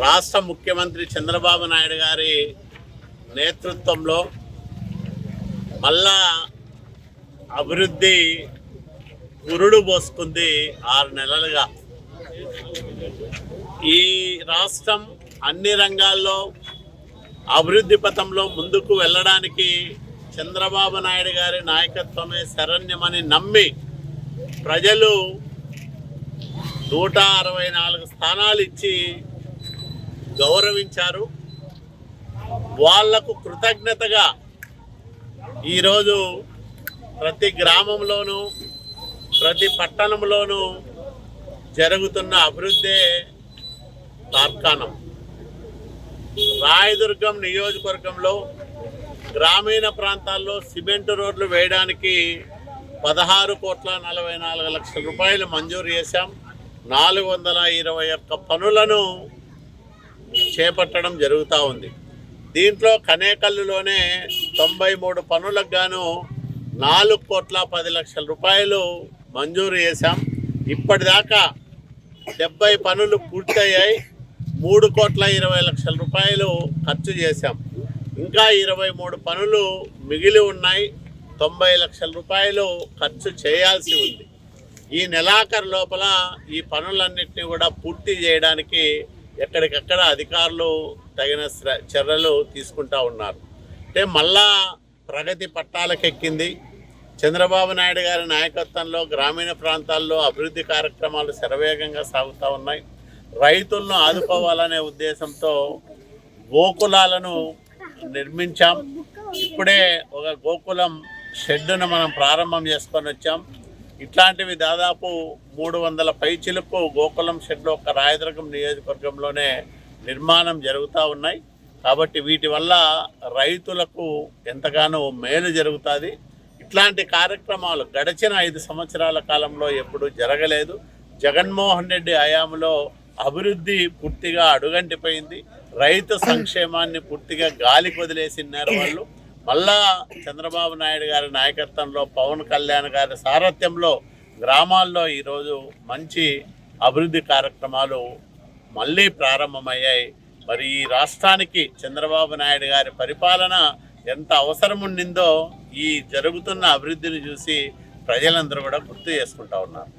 రాష్ట్ర ముఖ్యమంత్రి చంద్రబాబు నాయుడు గారి నేతృత్వంలో మళ్ళా అభివృద్ధి పురుడు పోసుకుంది 6 నెలలుగా. ఈ రాష్ట్రం అన్ని రంగాల్లో అభివృద్ధి పథంలో ముందుకు వెళ్ళడానికి చంద్రబాబు నాయుడు గారి నాయకత్వమే శరణ్యమని నమ్మి ప్రజలు 164 స్థానాలు ఇచ్చి గౌరవించారు. వాళ్లకు కృతజ్ఞతగా ఈరోజు ప్రతి గ్రామంలోనూ ప్రతి పట్టణంలోనూ జరుగుతున్న అభివృద్ధే తార్కాణం. రాయదుర్గం నియోజకవర్గంలో గ్రామీణ ప్రాంతాల్లో సిమెంట్ రోడ్లు వేయడానికి 16,44,00,000 రూపాయలు మంజూరు చేశాం. 421 పనులను చేపట్టడం జరుగుతూ ఉంది. దీంట్లో కనేకల్లులోనే 93 పనులకు గాను 4,10,00,000 రూపాయలు మంజూరు చేశాం. ఇప్పటిదాకా 70 పనులు పూర్తయ్యాయి. 3,20,00,000 రూపాయలు ఖర్చు చేశాం. ఇంకా 23 పనులు మిగిలి ఉన్నాయి. 90 లక్షల రూపాయలు ఖర్చు చేయాల్సి ఉంది. ఈ నెలాఖరు లోపల ఈ పనులన్నింటినీ కూడా పూర్తి చేయడానికి ఎక్కడికక్కడ అధికారులు తగిన చర్యలు తీసుకుంటూ ఉన్నారు. అంటే మళ్ళా ప్రగతి పట్టాలకెక్కింది. చంద్రబాబు నాయుడు గారి నాయకత్వంలో గ్రామీణ ప్రాంతాల్లో అభివృద్ధి కార్యక్రమాలు శరవేగంగా సాగుతూ ఉన్నాయి. రైతులను ఆదుకోవాలనే ఉద్దేశంతో గోకులాలను నిర్మించాం. ఇప్పుడే ఒక గోకులం షెడ్డును మనం ప్రారంభం చేసుకొని వచ్చాం. ఇట్లాంటివి దాదాపు 300 పైచిలకు గోకులం షెడ్లు ఒక రాయదుర్గం నియోజకవర్గంలోనే నిర్మాణం జరుగుతూ ఉన్నాయి. కాబట్టి వీటి వల్ల రైతులకు ఎంతగానో మేలు జరుగుతుంది. ఇట్లాంటి కార్యక్రమాలు గడిచిన 5 సంవత్సరాల కాలంలో ఎప్పుడూ జరగలేదు. జగన్మోహన్ రెడ్డి హయాంలో అభివృద్ధి పూర్తిగా అడుగంటిపోయింది. రైతు సంక్షేమాన్ని పూర్తిగా గాలికి వదిలేసినారు వాళ్ళు. మళ్ళా చంద్రబాబు నాయుడు గారి నాయకత్వంలో పవన్ కళ్యాణ్ గారి సారథ్యంలో గ్రామాల్లో ఈరోజు మంచి అభివృద్ధి కార్యక్రమాలు మళ్ళీ ప్రారంభమయ్యాయి. మరి ఈ రాష్ట్రానికి చంద్రబాబు నాయుడు గారి పరిపాలన ఎంత అవసరం ఉండిందో ఈ జరుగుతున్న అభివృద్ధిని చూసి ప్రజలందరూ కూడా గుర్తు చేసుకుంటూ ఉన్నారు.